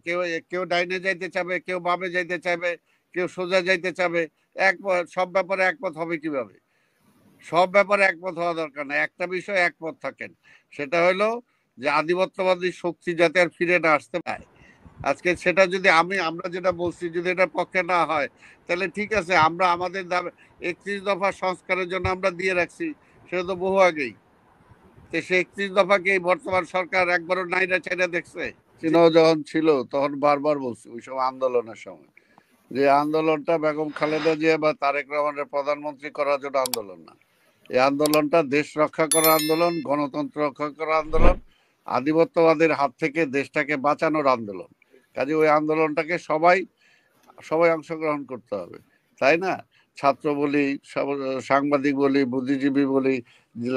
কেউ কেউ ডাইনে যাইতে চাবে, কেউ বামে যাইতে চাইবে, কেউ সোজা যাইতে চাবে। সব ব্যাপারে একমত হবে কিভাবে? সব ব্যাপারে একমত হওয়া দরকার না, একটা বিষয় একমত থাকেন, সেটা হলো যে আধিপত্যবাদী শক্তি যাতে আর ফিরে না আসতে পারে। আজকে সেটা যদি আমরা যেটা বলছি যদি এটার পক্ষে না হয়, তাহলে ঠিক আছে, আমরা আমাদের দাবি 31 দফা সংস্কারের জন্য আমরা দিয়ে রাখছি, সেটা তো বহু আগেই। তো সেই 31 দফাকে এই বর্তমান সরকার একবারও নাইরা চাইনা দেখছে? চীনও যখন ছিল তখন বারবার বলছি ওই সময় আন্দোলনের সময়, যে আন্দোলনটা বেগম খালেদা জিয়া বা তারেক রহমানের প্রধানমন্ত্রী করার জন্য আন্দোলন না, এই আন্দোলনটা দেশ রক্ষা করার আন্দোলন, গণতন্ত্র রক্ষা করার আন্দোলন, আধিপত্যবাদের হাত থেকে দেশটাকে বাঁচানোর আন্দোলন। কাজে ওই আন্দোলনটাকে সবাই সবাই অংশগ্রহণ করতে হবে, তাই না? ছাত্র বলি, সাংবাদিক বলি, বুদ্ধিজীবী বলি,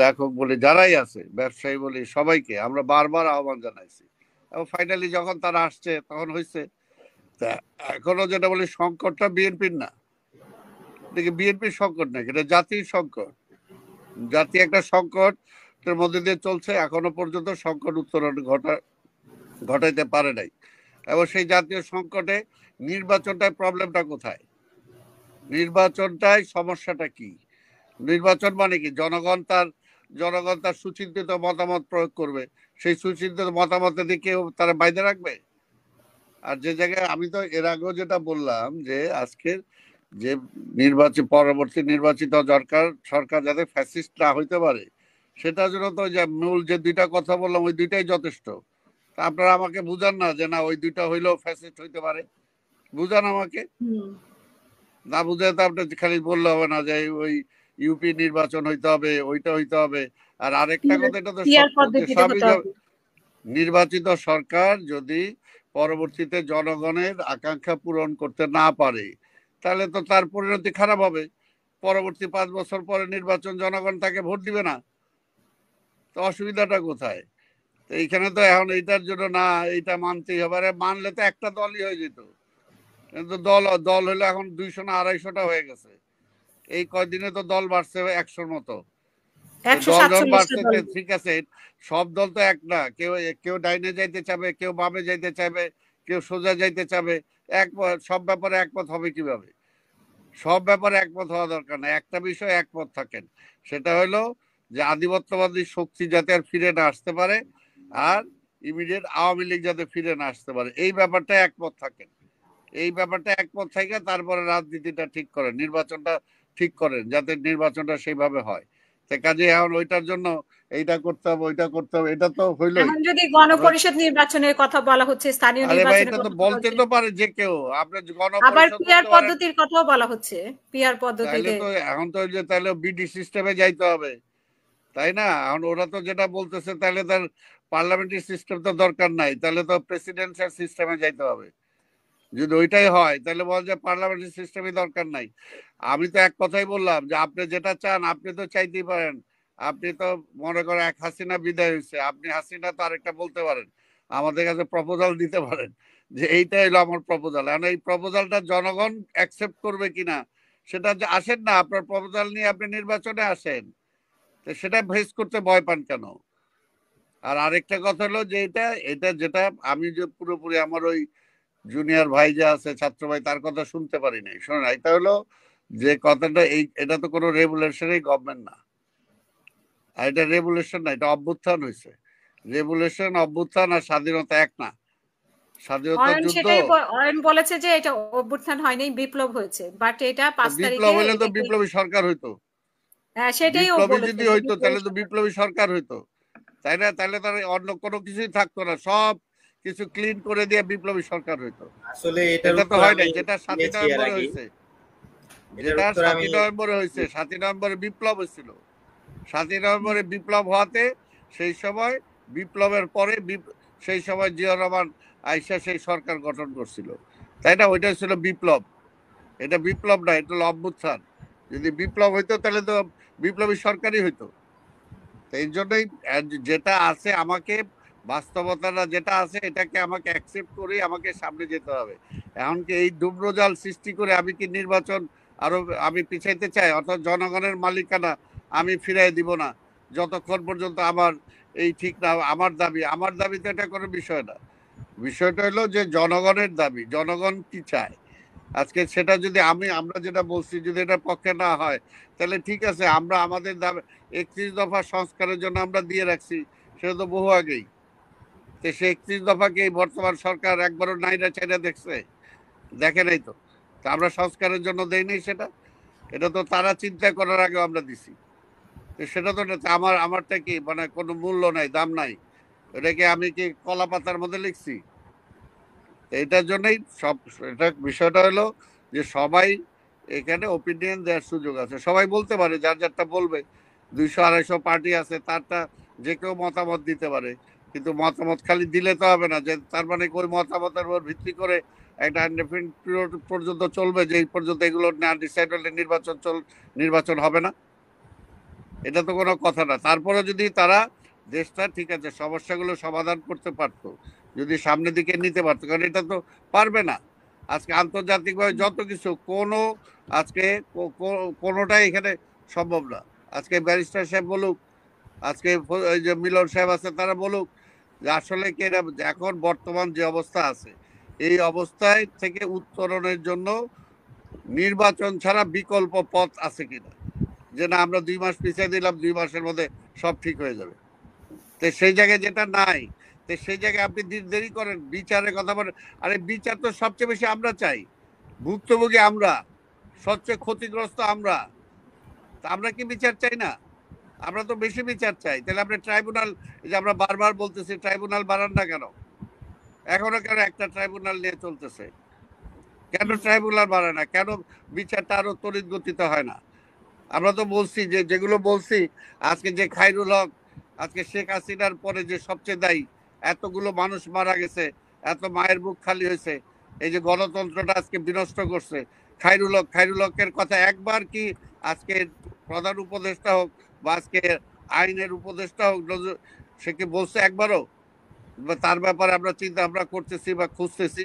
লেখক বলি, যারাই আছে, ব্যবসায়ী বলি, সবাইকে আমরা বারবার আহ্বান জানাইছি। এবং ফাইনালি যখন তারা আসছে তখন হয়েছে। তা এখনো যেটা বলি, সংকটটা বিএনপির না, দেখি বিএনপির সংকট নাকি, এটা জাতির সংকট। জাতি একটা সংকটের মধ্যে দিয়ে চলছে, এখনো পর্যন্ত সংকট উত্তরণ ঘটাইতে পারে নাই। এবং সেই জাতীয় সংকটে নির্বাচনটায় প্রবলেমটা কোথায়? নির্বাচনটায় সমস্যাটা কি? নির্বাচন মানে কি? জনগণ তার সুচিন্তিত মতামত প্রয়োগ করবে, সেই সুচিন্তিত মতামতের দিকে তারা বাইরে রাখবে। আর যে জায়গায় আমি তো এর আগেও যেটা বললাম যে আজকের যে পরবর্তী নির্বাচিত সরকার যাতে ফ্যাসিস্ট না হইতে পারে, সেটার জন্য তো যে মূল যে দুইটা কথা বললাম ওই দুইটাই যথেষ্ট। আপনারা আমাকে বুঝান না যে না ওই দুইটা হইলেও ফ্যাসিস্ট হইতে পারে, বুঝান আমাকে। না বুঝে তো আপনি খালি বললে হবে না যে ওই ইউপি নির্বাচন হইতে হবে, ওইটা হইতে হবে। আর আরেকটা কথা, এটা তো সবই নির্বাচিত সরকার যদি পরবর্তীতে জনগণের আকাঙ্ক্ষা পূরণ করতে না পারে, তাহলে তো তার পরিণতি খারাপ হবে। পরবর্তী 5 বছর পরে নির্বাচন, জনগণ তাকে ভোট দিবে না, তো অসুবিধাটা কোথায়? তো এইখানে তো এখন এইটার জন্য না এইটা মানতেই হবে, আরে মানলে তো একটা দলই হয়ে যেত। কিন্তু দল হলো এখন 200 না 250টা হয়ে গেছে। এই কয়দিনে তো দল বাড়ছে 100-র মতো। দল যখন বাড়ছে ঠিক আছে, সব দল তো এক না, কেউ কেউ ডাইনে যাইতে চাবে, কেউ বামে যাইতে চাইবে, কেউ সোজা যাইতে চাবে। সব ব্যাপারে একমত হবে কিভাবে? সব ব্যাপারে একমত হওয়া দরকার না, একটা বিষয় একমত থাকেন, সেটা হলো যে আধিপত্যবাদী শক্তি যাতে আর ফিরে না আসতে পারে, আর ইমিডিয়েট আওয়ামী লীগ যাতে ফিরে না আসতে পারে, এই ব্যাপারটা একমত থাকেন। এই ব্যাপারটা একমত থেকে তারপরে রাজনীতিটা ঠিক করেন, নির্বাচনটা ঠিক করেন, যাতে নির্বাচনটা সেইভাবে হয়। কাজে এখন ওইটার জন্য এইটা করতে হবে, ওইটা করতে হবে, এটা তো হইলই। এখন যদি গণপরিষদ নির্বাচনের কথা বলা হচ্ছে, স্থানীয় নির্বাচনের কথা বলতে তো পারে যে কেউ, আপনার আবার গণপরিষদ পিআর পদ্ধতির কথাও বলা হচ্ছে, পিআর পদ্ধতিতে তো এখন তো যে তাহলে বিডি সিস্টেমে যাইতে হবে, তাই না? এখন ওরা তো যেটা বলতেছে তাহলে তার পার্লামেন্টারি সিস্টেম তো দরকার নাই, তাহলে তো প্রেসিডেন্সিয়াল সিস্টেমে যাইতে হবে। যদি ওইটাই হয় তাহলে বল যে পার্লামেন্টারি সিস্টেমই দরকার নাই। আমি তো এক কথাই বললাম যে আপনি যেটা চান আপনি তো চাইতেই পারেন। আপনি তো মনে করেন এক হাসিনা বিদায় হয়েছে, আপনি হাসিনা তো আরেকটা বলতে পারেন, আমাদের কাছে প্রপোজাল দিতে পারেন যে এইটাই হলো আমার প্রপোজাল। এখন এই প্রপোজালটা জনগণ অ্যাকসেপ্ট করবে কিনা সেটা যে আসেন না, আপনার প্রপোজাল নিয়ে আপনি নির্বাচনে আসেন, তো সেটা ফেস করতে ভয় পান কেন? আর আরেকটা কথা হলো যে এটা এটা যেটা আমি যে পুরোপুরি আমার ওই জুনিয়র ভাই যে আছে, ছাত্র ভাই, তার কথা শুনতে পারি নাই। শোনেন, এটা হলো যে কথাটা, এটা তো কোনো রেগুলেশনই গভর্নমেন্ট না, আর এটা রেগুলেশন না, এটা অভ্যুত্থান হয়েছে। রেগুলেশন, অভ্যুত্থান আর স্বাধীনতা এক না। স্বাধীনতার যুদ্ধ বলেছে যে এটা অভ্যুত্থান হয়নি, বিপ্লব হয়েছে, বাট এটা 5 তারিখে বিপ্লব হইলে তো বিপ্লবী সরকার হইতো। সেটাই বিপ্লবী যদি হইতো তাহলে তো বিপ্লবী সরকার হইতো, তাই না? তাহলে তার অন্য কোনো কিছুই থাকতো না, সব কিছু ক্লিন করে দিয়ে বিপ্লবী সরকার হইতো। আসলে এটা তো হয় নাই, যেটা 7 নভেম্বরে হয়েছে, যেটা 7 নভেম্বরে হয়েছে। 7 নভেম্বরে বিপ্লব হয়েছিল। 7 নভেম্বরে বিপ্লব হওয়াতে সেই সময় বিপ্লবের পরে সেই সময় জিয়া রহমান আইসা সেই সরকার গঠন করছিল, তাই না? ওইটা ছিল বিপ্লব। এটা বিপ্লব না, এটা হলো অভ্যুত্থান। যদি বিপ্লব হইতো তাহলে তো বিপ্লবী সরকারই হইতো। এই জন্যই যেটা আছে, আমাকে বাস্তবতাটা যেটা আছে এটাকে আমাকে অ্যাকসেপ্ট করে আমাকে সামনে যেতে হবে। এমনকি এই ডুবরোজাল সৃষ্টি করে আমি কি নির্বাচন আরো আমি পিছাইতে চাই? অর্থাৎ জনগণের মালিকানা আমি ফিরাই দিব না যতক্ষণ পর্যন্ত আমার এই ঠিক না। আমার দাবি তো এটা কোনো বিষয় না। বিষয়টা হলো যে জনগণের দাবি, জনগণ কি চায়। আজকে সেটা যদি আমরা যেটা বলছি যদি এটার পক্ষে না হয়, তাহলে ঠিক আছে, আমরা আমাদের দাবি 31 দফা সংস্কারের জন্য আমরা দিয়ে রাখছি, সেটা তো বহু আগেই। তো সে 31 দফাকে এই বর্তমান সরকার একবারও নাইরা চাইরা দেখছে? দেখে নাই তো। তা আমরা সংস্কারের জন্য দেই নাই সেটা? এটা তো তারা চিন্তা করার আগে আমরা দিছি। তো সেটা তো আমারটা কি মানে কোনো মূল্য নাই, দাম নাই? এটাকে আমি কি কলা পাতার মধ্যে লিখছি? এটার জন্যই সব, এটা বিষয়টা হলো যে সবাই এখানে ওপিনিয়ন দেওয়ার সুযোগ আছে, সবাই বলতে পারে, যার যারটা বলবে। 200-250 পার্টি আছে, তারটা যে কেউ মতামত দিতে পারে। কিন্তু মতামত খালি দিলে তো হবে না, যে তার মানে ওই মতামতের উপর ভিত্তি করে একটা ইনডেফিনিট পিরিয়ড পর্যন্ত চলবে, যে এই পর্যন্ত এগুলো না ডিসাইড হলে নির্বাচন হবে না। এটা তো কোনো কথা না। তারপরে যদি তারা দেশটা ঠিক আছে সমস্যাগুলো সমাধান করতে পারতো, যদি সামনের দিকে নিতে পারতো, কারণ এটা তো পারবে না। আজকে আন্তর্জাতিকভাবে যত কিছু আজকে কোনোটাই এখানে সম্ভব না। আজকে ব্যারিস্টার সাহেব বলুক, আজকে ওই যে মিলন সাহেব আছে তারা বলুক, যে আসলে কি এরা এখন বর্তমান যে অবস্থা আছে, এই অবস্থায় থেকে উত্তরণের জন্য নির্বাচন ছাড়া বিকল্প পথ আছে কিনা, যে না আমরা 2 মাস পিছিয়ে দিলাম, 2 মাসের মধ্যে সব ঠিক হয়ে যাবে। তো সেই জায়গায় যেটা নাই, তো সেই জায়গায় আপনি দেরি করেন, বিচারের কথা বলেন। আরে বিচার তো সবচেয়ে বেশি আমরা চাই, ভুক্তভোগী আমরা, সবচেয়ে ক্ষতিগ্রস্ত আমরা। তা আমরা কি বিচার চাই না? আমরা তো বেশি বিচার চাই। তাহলে আপনি ট্রাইব্যুনাল, যে আমরা বারবার বলতেছি ট্রাইব্যুনাল বাড়ান না কেন? এখনো কেন একটা ট্রাইব্যুনাল নিয়ে চলতেছে? কেন ট্রাইব্যুনাল বাড়ে না? কেন বিচারটা আরো তড়িৎ গতিতে হয় না? আমরা তো বলছি যে যেগুলো বলছি, আজকে যে খায়রুল হক, আজকে শেখ হাসিনার পরে যে সবচেয়ে দায়ী, এতগুলো মানুষ মারা গেছে, এত মায়ের বুক খালি হয়েছে, এই যে গণতন্ত্রটা আজকে বিনষ্ট করছে খায়রুল হকের কথা একবার কি আজকে প্রধান উপদেষ্টা হোক বা আজকে আইনের উপদেষ্টা হোক, সে কি বলছে একবারও? বা তার ব্যাপারে আমরা চিন্তা ভাবনা করতেছি বা খুঁজতেছি?